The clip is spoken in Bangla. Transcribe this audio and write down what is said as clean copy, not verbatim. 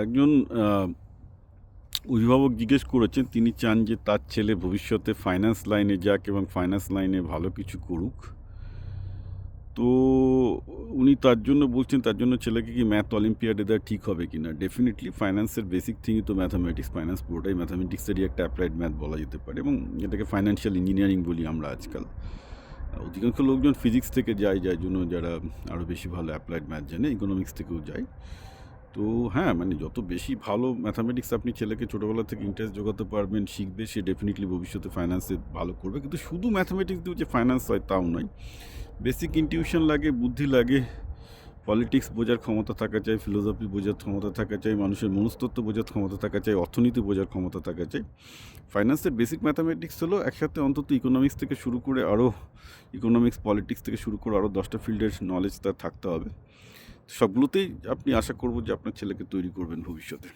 একজন অভিভাবক জিজ্ঞেস করেছেন, তিনি চান যে তার ছেলে ভবিষ্যতে ফাইন্যান্স লাইনে যাক এবং ফাইন্যান্স লাইনে ভালো কিছু করুক। তো উনি তার জন্য বলছেন, তার জন্য ছেলেকে কি ম্যাথ অলিম্পিয়াডে দেওয়া ঠিক হবে কি না? ডেফিনিটলি ফাইন্যান্সের বেসিক থিংই তো ম্যাথামেটিক্স। ফাইন্যান্স পুরোটাই ম্যাথামেটিক্সেরই একটা অ্যাপ্লাইড ম্যাথ বলা যেতে পারে, এবং এটাকে ফাইন্যান্সিয়াল ইঞ্জিনিয়ারিং বলি আমরা আজকাল। অধিকাংশ লোকজন ফিজিক্স থেকে যায়, যার জন্য যারা আরও বেশি ভালো অ্যাপ্লাইড ম্যাথ জানে, ইকোনমিক্স থেকেও যায়। তো হ্যাঁ, মানে যত বেশি ভালো ম্যাথামেটিক্স আপনি ছেলেকে ছোটোবেলা থেকে ইন্টারেস্ট জোগাতে পারবেন, শিখবে, সে ডেফিনিটলি ভবিষ্যতে ফাইন্যান্সে ভালো করবে। কিন্তু শুধু ম্যাথামেটিক্স দিয়ে যে ফাইন্যান্স হয় তাও নয়। বেসিক ইনটিউশন লাগে, বুদ্ধি লাগে, পলিটিক্স বোঝার ক্ষমতা থাকা চাই, ফিলোসফি বোঝার ক্ষমতা থাকা চাই, মানুষের মনস্তত্ত্ব বোঝার ক্ষমতা থাকা চাই, অর্থনীতি বোঝার ক্ষমতা থাকা চাই। ফাইন্যান্সের বেসিক ম্যাথামেটিক্স হলো একসাথে অন্তত ইকোনমিক্স থেকে শুরু করে আরও ইকোনমিক্স, পলিটিক্স থেকে শুরু করে আরও 10টা ফিল্ডের নলেজ তার থাকতে হবে। সবগুলোতেই আপনি আশা করব যে আপনার ছেলেকে তৈরি করবেন ভবিষ্যতে।